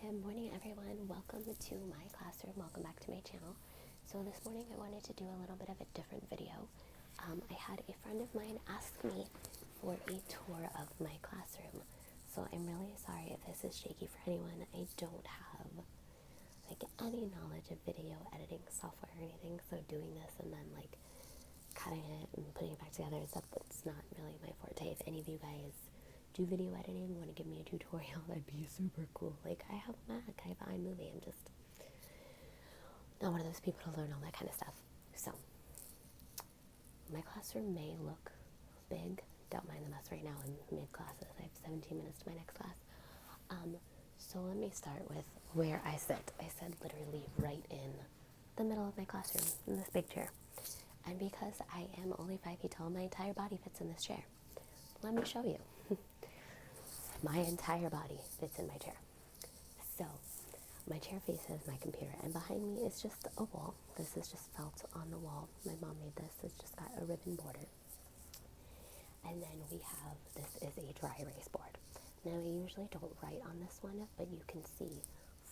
Good morning, everyone. Welcome to my classroom. Welcome back to my channel. So this morning I wanted to do a little bit of a different video. I had a friend of mine ask me for a tour of my classroom. So I'm really sorry if this is shaky for anyone. I don't have any knowledge of video editing software or anything. So doing this and then cutting it and putting it back together and stuff, that's not really my forte. If any of you guys do video editing, want to give me a tutorial, that'd be super cool. I have a Mac, I have iMovie, I'm just not one of those people to learn all that kind of stuff. So, my classroom may look big, don't mind the mess right now in mid-classes. I have 17 minutes to my next class. So let me start with where I sit. I sit literally right in the middle of my classroom, in this big chair. And because I am only 5 feet tall, my entire body fits in this chair. Let me show you. My entire body fits in my chair. So, my chair faces my computer, and behind me is just a wall. This is just felt on the wall. My mom made this. It's just got a ribbon border. And then we have, this is a dry erase board. Now, I usually don't write on this one, but you can see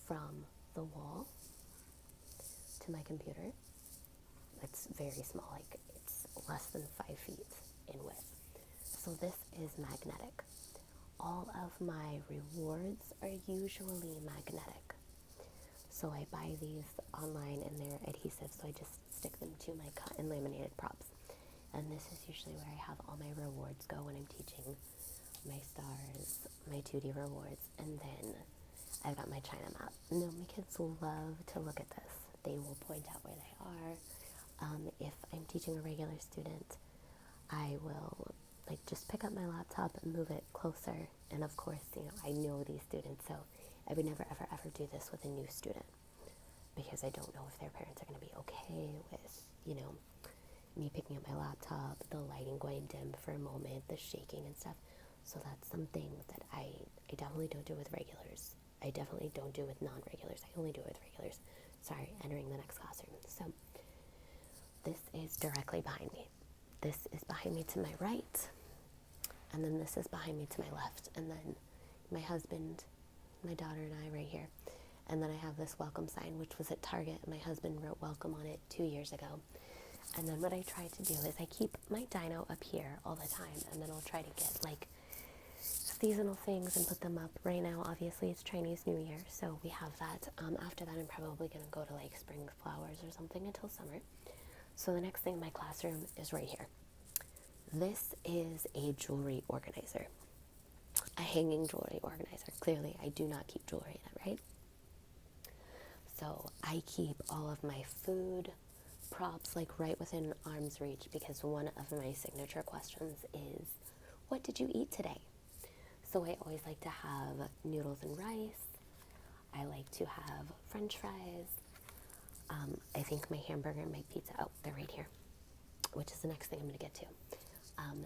from the wall to my computer, it's very small, it's less than 5 feet in width. So this is magnetic. All of my rewards are usually magnetic. So I buy these online and they're adhesive, so I just stick them to my cut and laminated props. And this is usually where I have all my rewards go when I'm teaching my stars, my 2D rewards, and then I've got my China map. Now, my kids love to look at this. They will point out where they are. If I'm teaching a regular student, I will just pick up my laptop and move it closer. And of course, I know these students, so I would never, ever, ever do this with a new student because I don't know if their parents are going to be okay with, me picking up my laptop, the lighting going dim for a moment, the shaking and stuff. So that's something that I definitely don't do with regulars. I definitely don't do with non-regulars. I only do it with regulars. Sorry, entering the next classroom. So this is directly behind me. This is behind me to my right. And then this is behind me to my left. And then my husband, my daughter, and I right here. And then I have this welcome sign, which was at Target. My husband wrote welcome on it 2 years ago. And then what I try to do is I keep my dino up here all the time. And then I'll try to get seasonal things and put them up. Right now, obviously, it's Chinese New Year. So we have that. After that, I'm probably going to go to spring flowers or something until summer. So the next thing in my classroom is right here. This is a jewelry organizer, a hanging jewelry organizer. Clearly, I do not keep jewelry in it, right? So I keep all of my food props right within arm's reach because one of my signature questions is, what did you eat today? So I always like to have noodles and rice. I like to have French fries. I think my hamburger and my pizza, they're right here, which is the next thing I'm going to get to.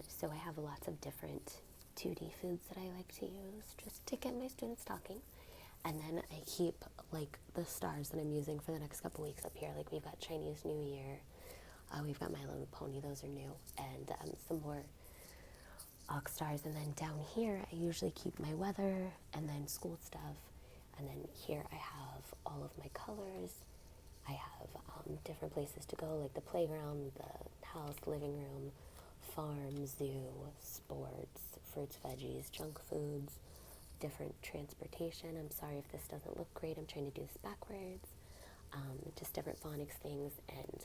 So I have lots of different 2D foods that I like to use just to get my students talking. And then I keep the stars that I'm using for the next couple weeks up here. We've got Chinese New Year, we've got My Little Pony, those are new, and some more ox stars. And then down here I usually keep my weather and then school stuff. And then here I have all of my colors. I have different places to go, like the playground, the house, living room, farm, zoo, sports, fruits, veggies, junk foods, different transportation. I'm sorry if this doesn't look great. I'm trying to do this backwards. Just different phonics things. And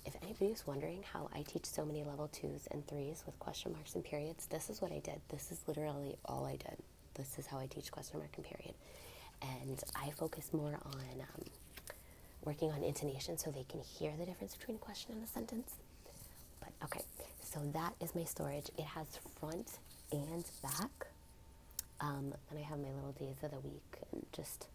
if anybody's wondering how I teach so many level 2s and 3s with question marks and periods, this is what I did. This is literally all I did. This is how I teach question mark and period. And I focus more on working on intonation so they can hear the difference between a question and a sentence. But okay, so that is my storage. It has front and back. And I have my little days of the week and just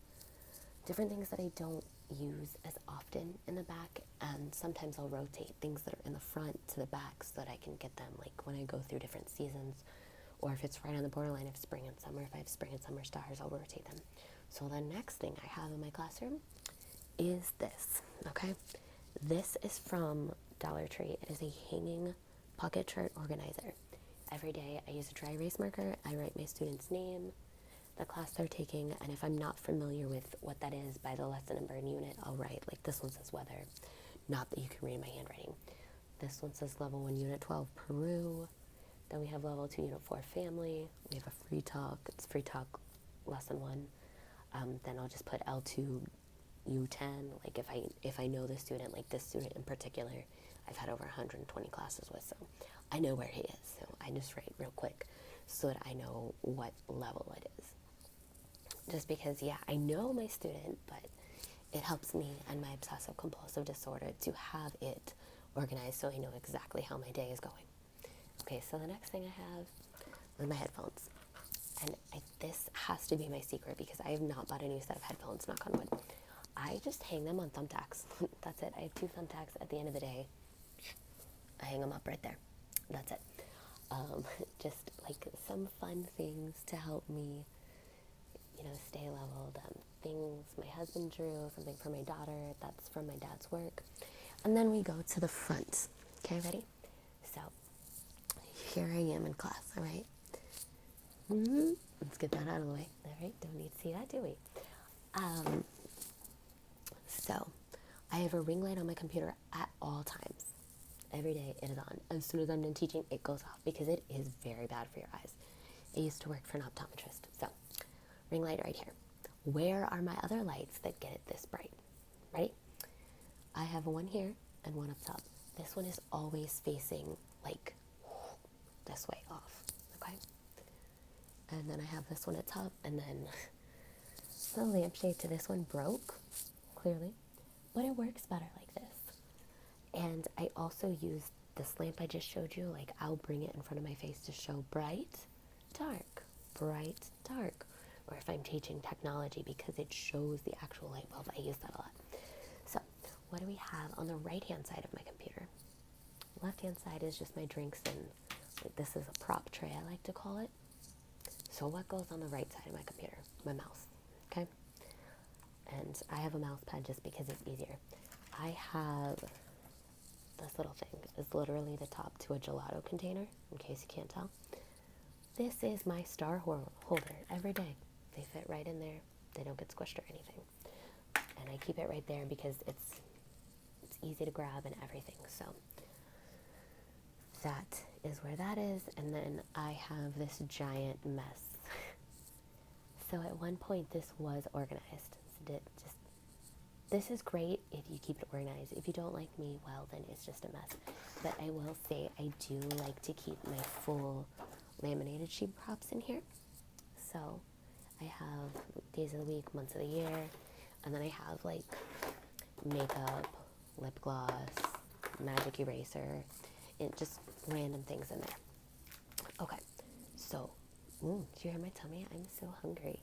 different things that I don't use as often in the back. And sometimes I'll rotate things that are in the front to the back so that I can get them when I go through different seasons, or if it's right on the borderline of spring and summer. If I have spring and summer stars, I'll rotate them. So the next thing I have in my classroom is this, okay? This is from Dollar Tree. It is a hanging pocket chart organizer. Every day I use a dry erase marker. I write my student's name, the class they're taking, and if I'm not familiar with what that is by the lesson number and unit, I'll write, like this one says weather, not that you can read my handwriting. This one says level 1, unit 12, Peru. Then we have level 2, unit 4, family. We have a free talk, it's free talk lesson 1. Then I'll just put L2, U10, like if I know the student, like this student in particular, I've had over 120 classes with, so I know where he is. So I just write real quick so that I know what level it is. Just because, yeah, I know my student, but it helps me and my obsessive compulsive disorder to have it organized so I know exactly how my day is going. Okay, so the next thing I have are my headphones. And this has to be my secret because I have not bought a new set of headphones, knock on wood. I just hang them on thumbtacks. That's it. I have 2 thumbtacks at the end of the day. I hang them up right there. That's it. Just like some fun things to help me, stay leveled. Things my husband drew, something for my daughter, that's from my dad's work. And then we go to the front. Okay, ready? So, here I am in class, all right? Let's get that out of the way. All right, don't need to see that, do we? So, I have a ring light on my computer at all times. Every day it is on. As soon as I'm done teaching, it goes off because it is very bad for your eyes. I used to work for an optometrist. So, ring light right here. Where are my other lights that get it this bright? Ready? I have one here and one up top. This one is always facing like this way off, okay? And then I have this one at top, and then the lampshade to this one broke, clearly, but it works better like this. And I also use this lamp I just showed you, like I'll bring it in front of my face to show bright, dark, bright, dark. Or if I'm teaching technology, because it shows the actual light bulb, I use that a lot. So, what do we have on the right-hand side of my computer? Left-hand side is just my drinks, and like, this is a prop tray, I like to call it. So what goes on the right side of my computer? My mouse, okay? And I have a mouse pad just because it's easier. I have this little thing. It's literally the top to a gelato container, in case you can't tell. This is my star holder every day. They fit right in there. They don't get squished or anything. And I keep it right there because it's easy to grab and everything. So that is where that is. And then I have this giant mess. So at one point this was organized. So this is great if you keep it organized. If you don't like me, well, then it's just a mess. But I will say I do like to keep my full laminated sheet props in here. So I have days of the week, months of the year, and then I have like makeup, lip gloss, magic eraser, and just random things in there. Okay, so, do you hear my tummy? I'm so hungry.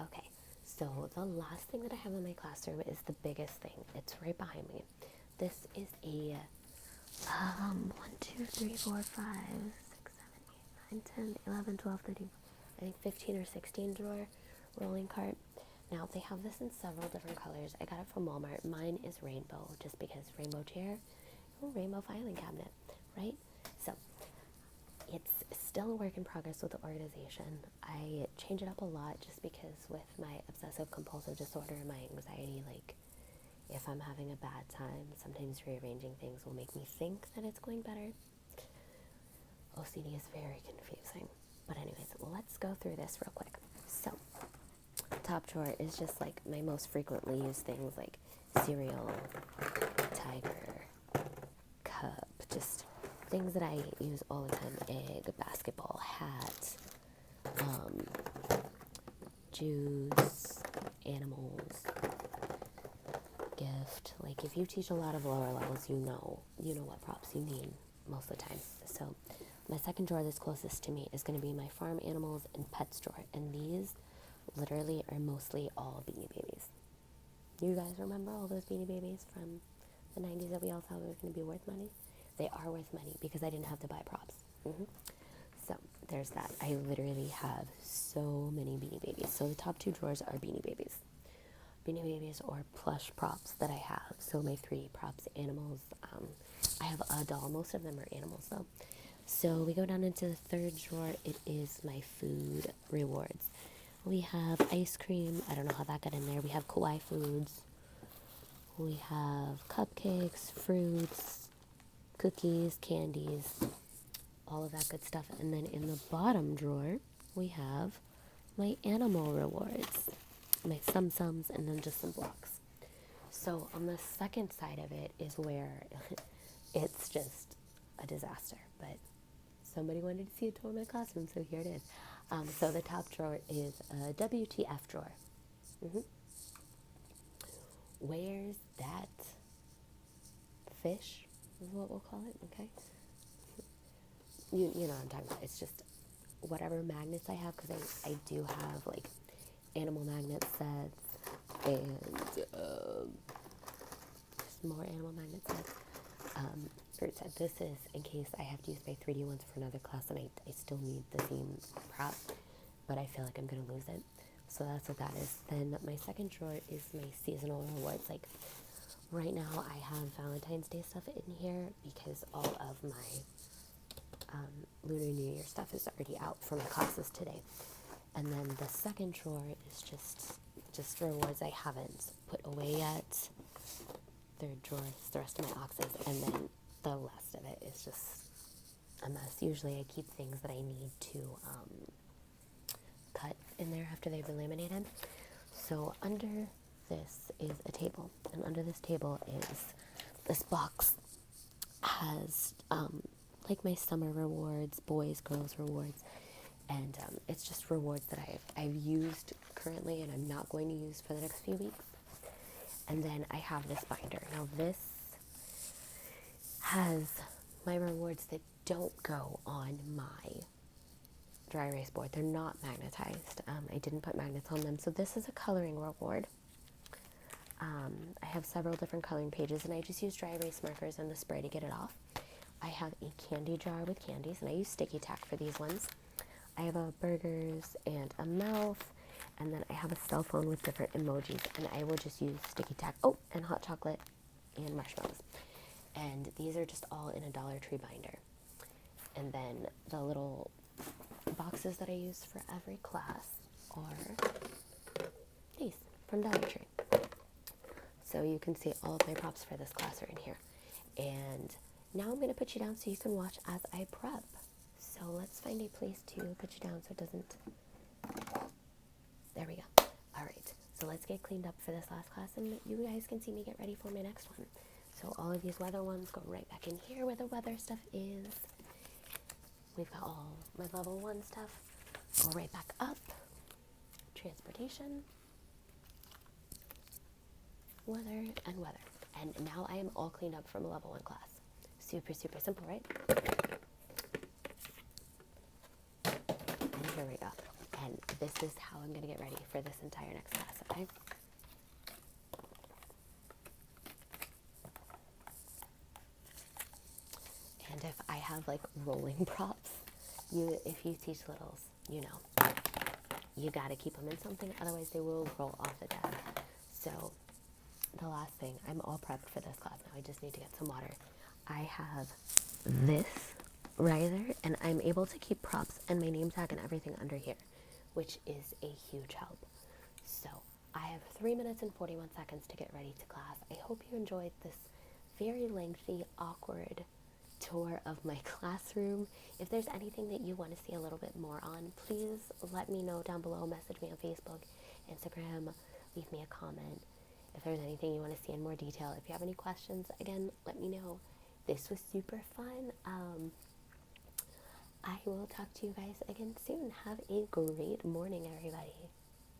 Okay, so the last thing that I have in my classroom is the biggest thing. It's right behind me. This is a 1, 2, 3, 4, 5, 6, 7, 8, 9, 10, 11, 12, 13, I think 15 or 16 drawer rolling cart. Now they have this in several different colors. I got it from Walmart. Mine is rainbow, just because rainbow chair, rainbow filing cabinet, right? So it's still a work in progress with the organization. I change it up a lot just because with my obsessive compulsive disorder and my anxiety, like if I'm having a bad time, sometimes rearranging things will make me think that it's going better. OCD is very confusing. But anyways, let's go through this real quick. So, top drawer is just like my most frequently used things like cereal, tiger, cup, just things that I use all the time. Egg, basketball, hat, juice, animals, gift. Like if you teach a lot of lower levels, you know what props you need most of the time. So my second drawer that's closest to me is going to be my farm animals and pets drawer. And these literally are mostly all Beanie Babies. You guys remember all those Beanie Babies from the 90s that we all thought were going to be worth money? They are worth money because I didn't have to buy props. So there's that. I literally have so many Beanie Babies. So the top 2 drawers are Beanie Babies. Beanie Babies or plush props that I have. So my 3 props, animals. I have a doll. Most of them are animals though. So we go down into the third drawer. It is my food rewards. We have ice cream. I don't know how that got in there. We have kawaii foods. We have cupcakes, fruits, cookies, candies, all of that good stuff. And then in the bottom drawer, we have my animal rewards, my sum-sums, and then just some blocks. So on the second side of it is where it's just a disaster, but somebody wanted to see a tour of my classroom, so here it is. So the top drawer is a WTF drawer. Where's that fish, is what we'll call it, okay? You know what I'm talking about. It's just whatever magnets I have, because I do have, like, animal magnet sets and just more animal magnet sets. Fruit set. This is in case I have to use my 3D ones for another class and I still need the theme prop, but I feel like I'm going to lose it. So that's what that is. Then my second drawer is my seasonal rewards. Like, right now I have Valentine's Day stuff in here because all of my Lunar New Year stuff is already out for my classes today. And then the second drawer is just rewards I haven't put away yet. Third drawer is the rest of my boxes, and then the rest of it is just a mess. Usually I keep things that I need to cut in there after they've been laminated. So under this is a table, and under this table is this box has like my summer rewards, boys, girls rewards, and it's just rewards that I've used currently and I'm not going to use for the next few weeks. And then I have this binder. Now this has my rewards that don't go on my dry erase board. They're not magnetized. I didn't put magnets on them. So this is a coloring reward. I have several different coloring pages, and I just use dry erase markers and the spray to get it off. I have a candy jar with candies, and I use sticky tack for these ones. I have a burgers and a mouth, and then I have a cell phone with different emojis, and I will just use sticky tack. Oh, and hot chocolate and marshmallows. And these are just all in a Dollar Tree binder. And then the little boxes that I use for every class are these from Dollar Tree. So you can see all of my props for this class are in here. And now I'm going to put you down so you can watch as I prep. So let's find a place to put you down so it doesn't... There we go. All right. So let's get cleaned up for this last class, and you guys can see me get ready for my next one. So all of these weather ones go right back in here where the weather stuff is. We've got all my level 1 stuff. Go right back up. Transportation. Weather and weather. And now I am all cleaned up from a level 1 class. Super, super simple, right? And here we go. And this is how I'm going to get ready for this entire next class, okay? And if I have like rolling props, if you teach littles, you know, you got to keep them in something, otherwise they will roll off the desk. So the last thing, I'm all prepped for this class now. I just need to get some water. I have this right there, and I'm able to keep props and my name tag and everything under here, which is a huge help. So I have 3 minutes and 41 seconds to get ready to class. I hope you enjoyed this very lengthy, awkward tour of my classroom. If there's anything that you want to see a little bit more on, please let me know down below. Message me on Facebook, Instagram, leave me a comment. If there's anything you want to see in more detail, if you have any questions, again, let me know. This was super fun. I will talk to you guys again soon. Have a great morning, everybody.